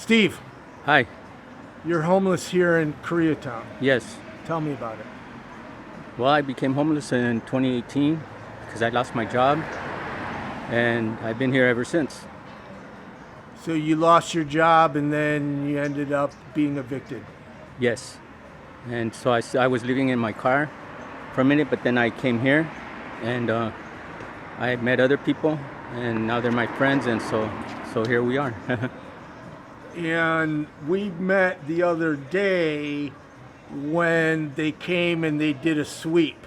Steve, Hi. you're homeless here in Koreatown. Yes. Tell me about it. Well, I became homeless in 2018 because I lost my job, and I've been here ever since. So you lost your job and then you ended up being evicted. Yes. And so I was living in my car for a minute, but then I came here, and I met other people, and now they're my friends, and so here we are. And we met the other day when they came and they did a sweep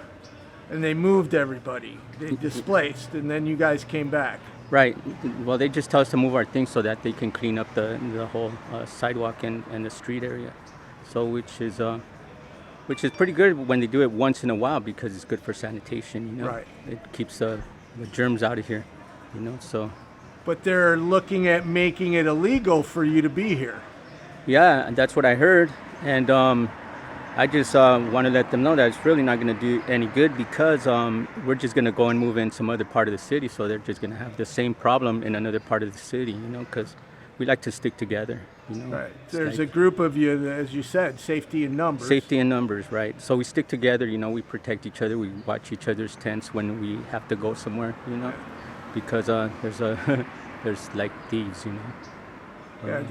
and they moved everybody. They displaced, and then you guys came back. Right. Well, they just tell us to move our things so that they can clean up the whole sidewalk and the street area. So which is pretty good when they do it once in a while because it's good for sanitation. You know, Right. It keeps the germs out of here. You know, so. But they're looking at making it illegal for you to be here. Yeah, that's what I heard, and I just want to let them know that it's really not going to do any good because we're just going to go and move in some other part of the city, so they're just going to have the same problem in another part of the city, you know, because we like to stick together, you know. Right. It's There's like a group of you, that, as you said, safety in numbers. safety in numbers, right? So we stick together, you know, we protect each other, we watch each other's tents when we have to go somewhere, you know, because there's like thieves, you know. Yeah,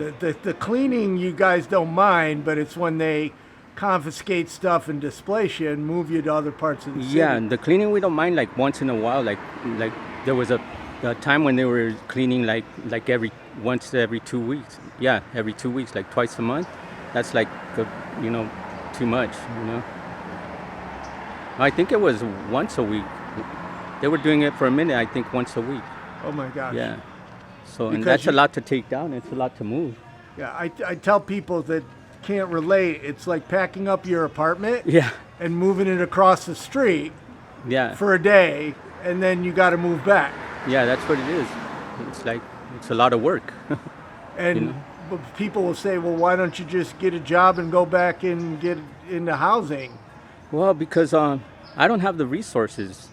the cleaning you guys don't mind, but it's when they confiscate stuff and displace you and move you to other parts of the city. Yeah, and the cleaning we don't mind like once in a while. Like there was a time when they were cleaning like once every 2 weeks. Yeah, every 2 weeks, like twice a month. That's like you know, too much. You know. I think it was once a week. They were doing it for a minute. I think once a week. Oh my gosh. Yeah. So and Because that's a lot to take down. It's a lot to move. Yeah, I tell people that can't relate. It's like packing up your apartment Yeah. and moving it across the street Yeah. for a day, and then you got to move back. Yeah, that's what it is. It's like it's a lot of work. And You know? people will say, well, why don't you just get a job and go back and get into housing? Well, because I don't have the resources,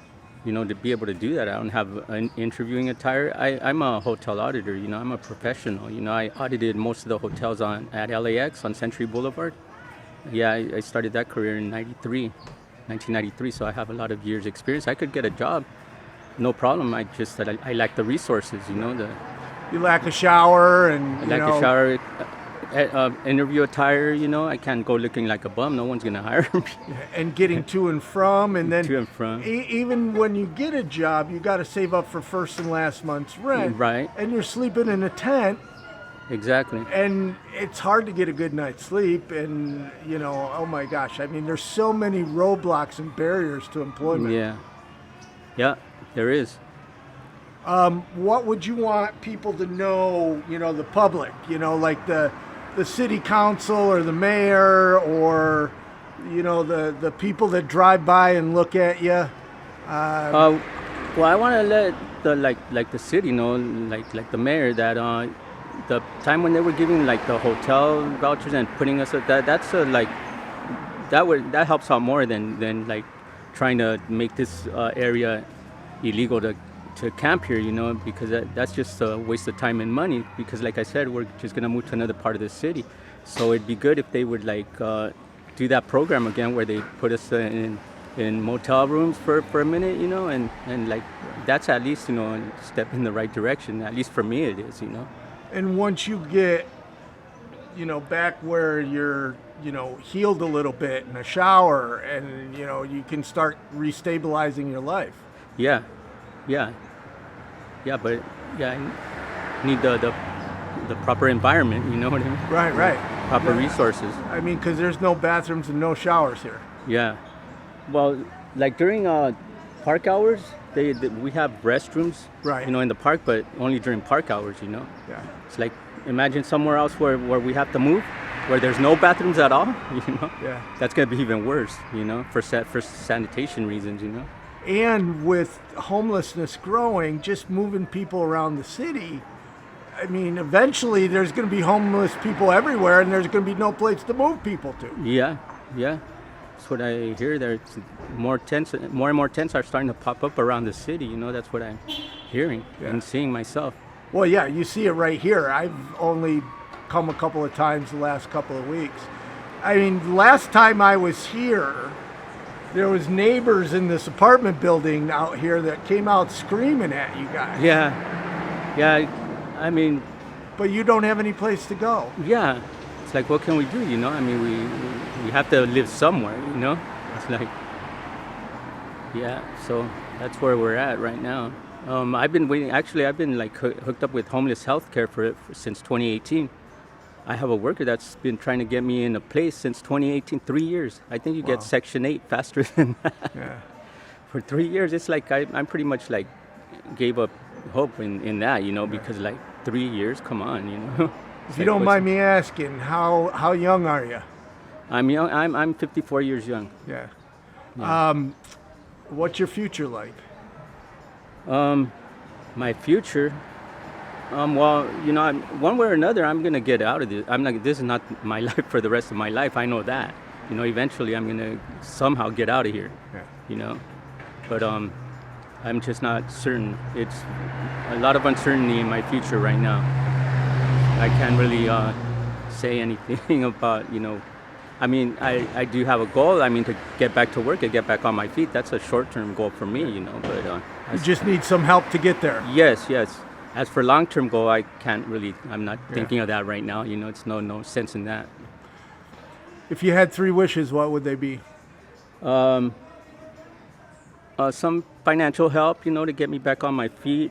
you know, to be able to do that. I don't have an interviewing attire. I'm a hotel auditor, you know, I'm a professional. You know, I audited most of the hotels at LAX on Century Boulevard. Yeah, I started that career in 1993, so I have a lot of years experience. I could get a job, no problem. I just that I lack the resources, you know, You lack a shower and, I you lack know, the shower, interview attire, you know. I can't go looking like a bum. No one's going to hire me. and getting to and from. And then To and from. Even when you get a job, you got to save up for first and last month's rent. Right. And you're sleeping in a tent. Exactly. And it's hard to get a good night's sleep. And, you know, oh my gosh, I mean, there's so many roadblocks and barriers to employment. Yeah. Yeah, there is. What would you want people to know, you know, the public, you know, like the city council or the mayor or, you know, the people that drive by and look at you? Well, I want to let the city know, like the mayor, that the time when they were giving like the hotel vouchers and putting us at that helps out more than like trying to make this area illegal to camp here, you know, because that's just a waste of time and money. Because like I said, we're just gonna move to another part of the city, so it'd be good if they would like do that program again where they put us in motel rooms for a minute, you know, and like that's at least, you know, a step in the right direction. At least for me it is, you know. And once you get, you know, back where you're, you know, healed a little bit in a shower and, you know, you can start restabilizing your life. Yeah, but I need the proper environment. You know what I mean? Right. Proper Yeah. resources. I mean, because there's no bathrooms and no showers here. Yeah. Well, like during park hours, we have restrooms. Right. You know, in the park, but only during park hours. You know. Yeah. It's like imagine somewhere else where we have to move, where there's no bathrooms at all. You know. Yeah. That's gonna be even worse. You know, for sanitation reasons. You know. And with homelessness growing, just moving people around the city, I mean, eventually there's going to be homeless people everywhere and there's going to be no place to move people to. Yeah. That's what I hear. There's more and more tents are starting to pop up around the city. You know, that's what I'm hearing and seeing myself. Well, yeah, you see it right here. I've only come a couple of times the last couple of weeks. I mean, last time I was here, there was neighbors in this apartment building out here that came out screaming at you guys. Yeah. I mean, But you don't have any place to go. yeah. It's like, what can we do? You know, I mean, we have to live somewhere. You know, it's like, yeah. So that's where we're at right now. I've been waiting. Actually, I've been like hooked up with homeless healthcare since 2018. I have a worker that's been trying to get me in a place since 2018, 3 years. I think you Wow. get Section 8 faster than that. Yeah. For 3 years, it's like I'm pretty much like gave up hope in that, you know, because like 3 years, come on, you know. If you don't mind me asking, how young are you? I'm young. I'm 54 years young. Yeah. Yeah. What's your future like? My future. Well, you know, one way or another, I'm gonna get out of this. I'm like, this is not my life for the rest of my life. I know that. You know, eventually, I'm gonna somehow get out of here. Yeah. You know, but I'm just not certain. It's a lot of uncertainty in my future right now. I can't really say anything about, you know. I mean, I do have a goal. I mean, to get back to work and get back on my feet. That's a short-term goal for me, you know. But You just need some help to get there. yes. As for long-term goal, I can't really. I'm not thinking of that right now. You know, it's no sense in that. If you had 3 wishes, what would they be? Some financial help, you know, to get me back on my feet.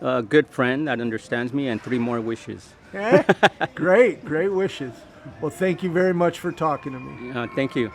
A good friend that understands me, and 3 more wishes. Great wishes. Well, thank you very much for talking to me. Thank you.